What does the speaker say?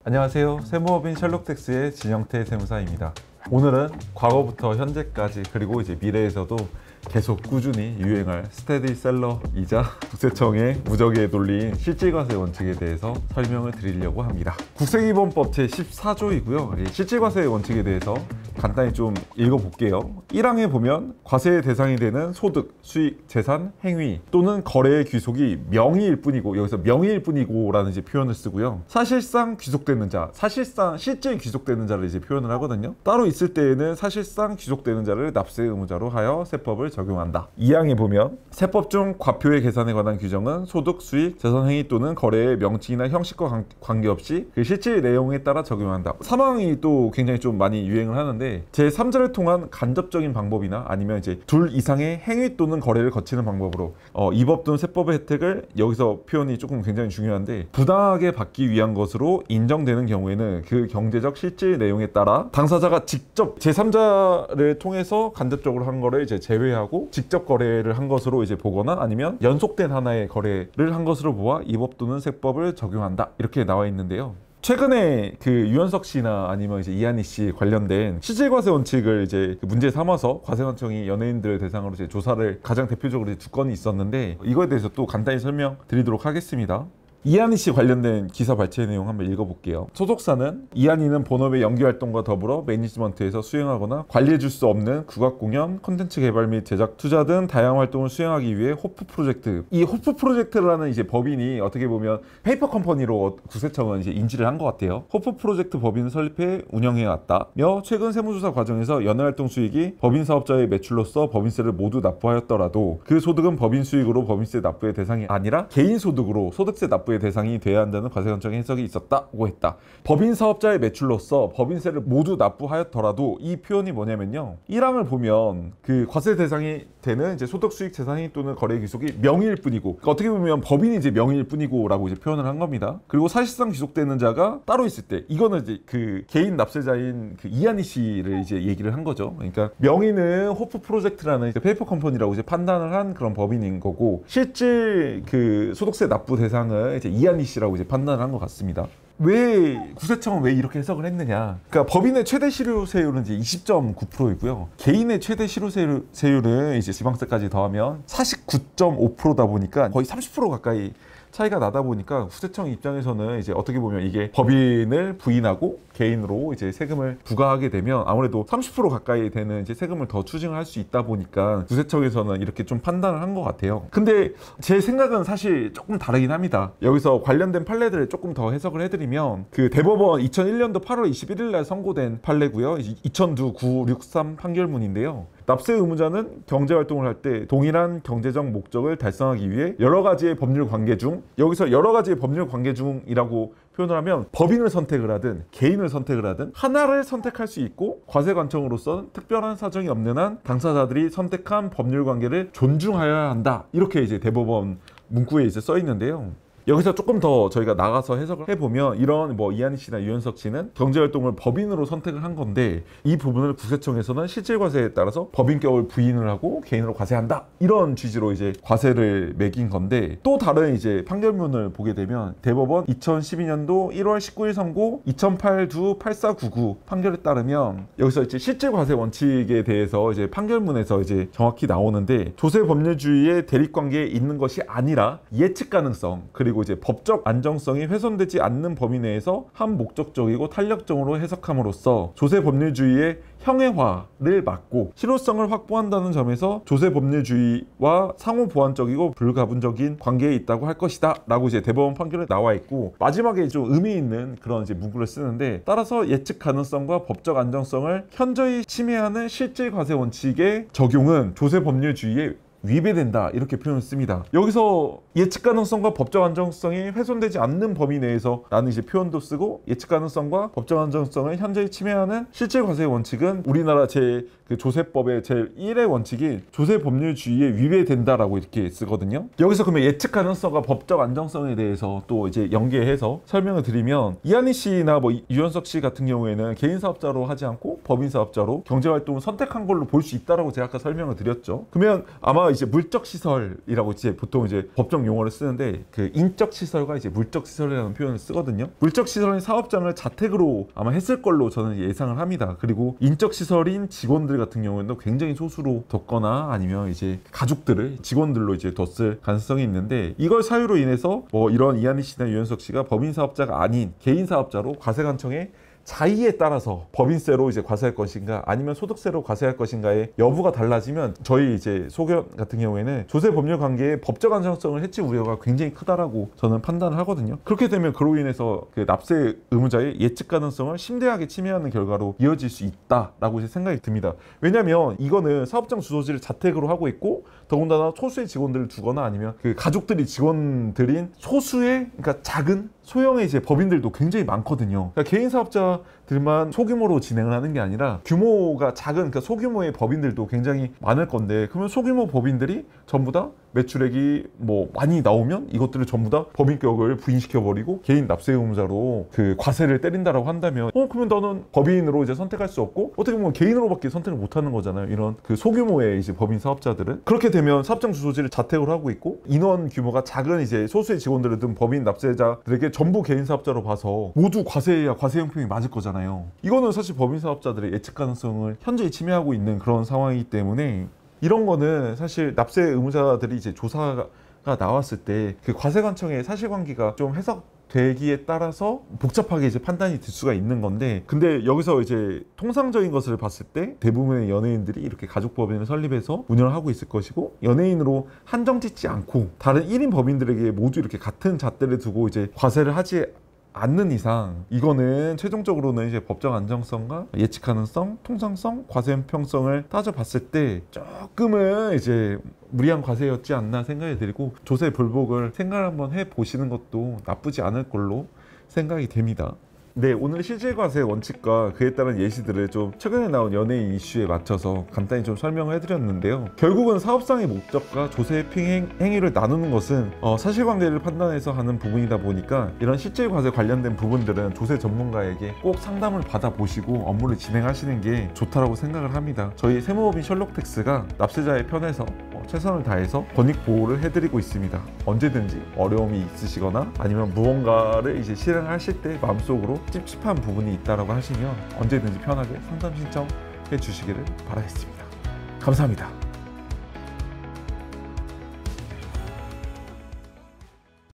안녕하세요. 세무법인 셜록텍스의 진영태 세무사입니다. 오늘은 과거부터 현재까지 그리고 이제 미래에서도 계속 꾸준히 유행할 스테디셀러이자 국세청의 무적의 논리인 실질과세 원칙에 대해서 설명을 드리려고 합니다. 국세기본법 제14조이고요. 실질과세 원칙에 대해서 간단히 좀 읽어볼게요. 1항에 보면 과세의 대상이 되는 소득, 수익, 재산, 행위 또는 거래의 귀속이 명의일 뿐이고, 여기서 명의일 뿐이고 라는 이제 표현을 쓰고요. 사실상 귀속되는 자, 사실상 실제 귀속되는 자를 이제 표현을 하거든요. 따로 있을 때에는 사실상 귀속되는 자를 납세 의무자로 하여 세법을 적용한다. 2항에 보면 세법 중 과표의 계산에 관한 규정은 소득, 수익, 재산, 행위 또는 거래의 명칭이나 형식과 관계없이 그 실질 내용에 따라 적용한다. 3항이 또 굉장히 좀 많이 유행을 하는데, 제3자를 통한 간접적인 방법이나 아니면 이제 둘 이상의 행위 또는 거래를 거치는 방법으로 이 법 또는 세법의 혜택을, 여기서 표현이 조금 굉장히 중요한데, 부당하게 받기 위한 것으로 인정되는 경우에는 그 경제적 실질 내용에 따라 당사자가 직접 제3자를 통해서 간접적으로 한 거를 이제 제외하고 직접 거래를 한 것으로 이제 보거나 아니면 연속된 하나의 거래를 한 것으로 보아 이 법 또는 세법을 적용한다, 이렇게 나와 있는데요. 최근에 그 유현석 씨나 아니면 이제 이한희 씨 관련된 실질과세 원칙을 이제 문제 삼아서 과세관청이 연예인들 대상으로 이제 조사를 가장 대표적으로 이제 2건이 있었는데, 이거에 대해서 또 간단히 설명드리도록 하겠습니다. 이한희 씨 관련된 기사 발췌 내용 한번 읽어볼게요. 소속사는 이한희는 본업의 연기활동과 더불어 매니지먼트에서 수행하거나 관리해줄 수 없는 국악공연, 콘텐츠 개발 및 제작, 투자 등 다양한 활동을 수행하기 위해 호프 프로젝트, 이 호프 프로젝트라는 이제 법인이 어떻게 보면 페이퍼 컴퍼니로 국세청은 이제 인지를 한 것 같아요. 호프 프로젝트 법인을 설립해 운영해왔다며, 최근 세무조사 과정에서 연회활동 수익이 법인 사업자의 매출로서 법인세를 모두 납부하였더라도 그 소득은 법인 수익으로 법인세 납부의 대상이 아니라 개인 소득으로 소득세 납부의 대상이 돼야 한다는 과세관청의 해석이 있었다고 했다. 법인 사업자의 매출로서 법인세를 모두 납부하였더라도, 이 표현이 뭐냐면요, 1항을 보면 그 과세 대상이 되는 이제 소득, 수익, 재산이 또는 거래 귀속이 명의일 뿐이고, 그러니까 어떻게 보면 법인이 이제 명의일 뿐이고라고 이제 표현을 한 겁니다. 그리고 사실상 귀속되는 자가 따로 있을 때, 이거는 이제 그 개인 납세자인 그 이한희 씨를 이제 얘기를 한 거죠. 그러니까 명의는 호프 프로젝트라는 이제 페이퍼 컴퍼니라고 이제 판단을 한 그런 법인인 거고, 실질 그 소득세 납부 대상을 이제 이한희 씨라고 이제 판단을 한 것 같습니다. 왜 국세청은 왜 이렇게 해석을 했느냐? 그러니까 법인의 최대 실효세율은 이제 20.9%이고요. 개인의 최대 실효세율은 이제 지방세까지 더하면 49.5%다 보니까 거의 30% 가까이 차이가 나다 보니까 국세청 입장에서는 이제 어떻게 보면 이게 법인을 부인하고 개인으로 이제 세금을 부과하게 되면 아무래도 30% 가까이 되는 이제 세금을 더 추징을 할 수 있다 보니까 국세청에서는 이렇게 좀 판단을 한 것 같아요. 근데 제 생각은 사실 조금 다르긴 합니다. 여기서 관련된 판례들을 조금 더 해석을 해드리면, 그 대법원 2001년도 8월 21일 날 선고된 판례고요. 2002 963 판결문인데요. 납세 의무자는 경제활동을 할 때 동일한 경제적 목적을 달성하기 위해 여러 가지의 법률 관계 중, 여기서 여러 가지의 법률 관계 중이라고 표현을 하면 법인을 선택을 하든 개인을 선택을 하든 하나를 선택할 수 있고, 과세관청으로서는 특별한 사정이 없는 한 당사자들이 선택한 법률 관계를 존중하여야 한다, 이렇게 이제 대법원 문구에 이제 써 있는데요. 여기서 조금 더 저희가 나가서 해석을 해보면, 이런 뭐 이한희 씨나 유현석 씨는 경제활동을 법인으로 선택을 한 건데, 이 부분을 국세청에서는 실질과세에 따라서 법인격을 부인을 하고 개인으로 과세한다, 이런 취지로 이제 과세를 매긴 건데, 또 다른 이제 판결문을 보게 되면 대법원 2012년도 1월 19일 선고 2008두 8499 판결에 따르면, 여기서 이제 실질과세 원칙에 대해서 이제 판결문에서 이제 정확히 나오는데, 조세 법률주의의 대립관계에 있는 것이 아니라 예측 가능성 그리고 이제 법적 안정성이 훼손되지 않는 범위 내에서 한목적적이고 탄력적으로 해석함으로써 조세 법률주의의 형해화를 막고 실효성을 확보한다는 점에서 조세 법률주의와 상호 보완적이고 불가분적인 관계에 있다고 할 것이다, 라고 이제 대법원 판결에 나와 있고, 마지막에 좀 의미 있는 그런 이제 문구를 쓰는데, 따라서 예측 가능성과 법적 안정성을 현저히 침해하는 실질 과세 원칙의 적용은 조세 법률주의의 위배된다, 이렇게 표현을 씁니다. 여기서 예측 가능성과 법적 안정성이 훼손되지 않는 범위 내에서 라는 이제 표현도 쓰고, 예측 가능성과 법적 안정성을 현저히 침해하는 실질과세 원칙은 우리나라 그 조세법의 제1의 원칙인 조세 법률주의에 위배된다라고 이렇게 쓰거든요. 여기서 그러면 예측 가능성과 법적 안정성에 대해서 또 이제 연계해서 설명을 드리면, 이한희 씨나 뭐 유현석 씨 같은 경우에는 개인 사업자로 하지 않고 법인사업자로 경제활동을 선택한 걸로 볼 수 있다라고 제가 아까 설명을 드렸죠. 그러면 아마 이제 물적시설이라고 이제 보통 이제 법정 용어를 쓰는데 그 인적시설과 이제 물적시설이라는 표현을 쓰거든요. 물적시설은 사업장을 자택으로 아마 했을 걸로 저는 예상을 합니다. 그리고 인적시설인 직원들 같은 경우에는 굉장히 소수로 뒀거나 아니면 이제 가족들을 직원들로 이제 뒀을 가능성이 있는데, 이걸 사유로 인해서 뭐 이런 이한희 씨나 유현석 씨가 법인사업자가 아닌 개인사업자로 과세관청에 자의에 따라서 법인세로 이제 과세할 것인가 아니면 소득세로 과세할 것인가의 여부가 달라지면 저희 이제 소견 같은 경우에는 조세 법률 관계의 법적 안정성을 해칠 우려가 굉장히 크다라고 저는 판단을 하거든요. 그렇게 되면 그로 인해서 그 납세 의무자의 예측 가능성을 심대하게 침해하는 결과로 이어질 수 있다라고 이제 생각이 듭니다. 왜냐하면 이거는 사업장 주소지를 자택으로 하고 있고 더군다나 소수의 직원들을 두거나 아니면 그 가족들이 직원들인 소수의, 그러니까 작은 소형의 이제 법인들도 굉장히 많거든요. 그러니까 개인 사업자들만 소규모로 진행을 하는 게 아니라 규모가 작은, 그러니까 소규모의 법인들도 굉장히 많을 건데, 그러면 소규모 법인들이 전부 다 매출액이 뭐 많이 나오면 이것들을 전부 다 법인격을 부인시켜버리고 개인 납세 의무자로 그 과세를 때린다라고 한다면 그러면 나는 법인으로 이제 선택할 수 없고 어떻게 보면 개인으로밖에 선택을 못하는 거잖아요. 이런 그 소규모의 이제 법인 사업자들은. 그렇게 되면 사업장 주소지를 자택으로 하고 있고 인원 규모가 작은 이제 소수의 직원들을 둔 법인 납세자들에게 전부 개인 사업자로 봐서 모두 과세야 과세 형평이 맞을 거잖아요. 이거는 사실 법인 사업자들의 예측 가능성을 현저히 침해하고 있는 그런 상황이기 때문에 이런 거는 사실 납세 의무자들이 이제 조사가 나왔을 때 그 과세관청의 사실관계가 좀 해석되기에 따라서 복잡하게 이제 판단이 될 수가 있는 건데, 근데 여기서 이제 통상적인 것을 봤을 때 대부분의 연예인들이 이렇게 가족법인을 설립해서 운영을 하고 있을 것이고, 연예인으로 한정짓지 않고 다른 1인 법인들에게 모두 이렇게 같은 잣대를 두고 이제 과세를 하지 않는 이상 이거는 최종적으로는 이제 법적 안정성과 예측 가능성, 통상성, 과세 형평성을 따져봤을 때 조금은 이제 무리한 과세였지 않나 생각이 들고, 조세 불복을 생각을 한번 해보시는 것도 나쁘지 않을 걸로 생각이 됩니다. 네, 오늘 실질과세 원칙과 그에 따른 예시들을 좀 최근에 나온 연예인 이슈에 맞춰서 간단히 좀 설명을 해드렸는데요. 결국은 사업상의 목적과 조세 행위를 나누는 것은 사실관계를 판단해서 하는 부분이다 보니까 이런 실질과세 관련된 부분들은 조세 전문가에게 꼭 상담을 받아보시고 업무를 진행하시는 게 좋다라고 생각을 합니다. 저희 세무법인 셜록텍스가 납세자의 편에서 최선을 다해서 권익 보호를 해드리고 있습니다. 언제든지 어려움이 있으시거나 아니면 무언가를 이제 실행하실 때 마음속으로 찝찝한 부분이 있다라고 하시면 언제든지 편하게 상담 신청해 주시기를 바라겠습니다. 감사합니다.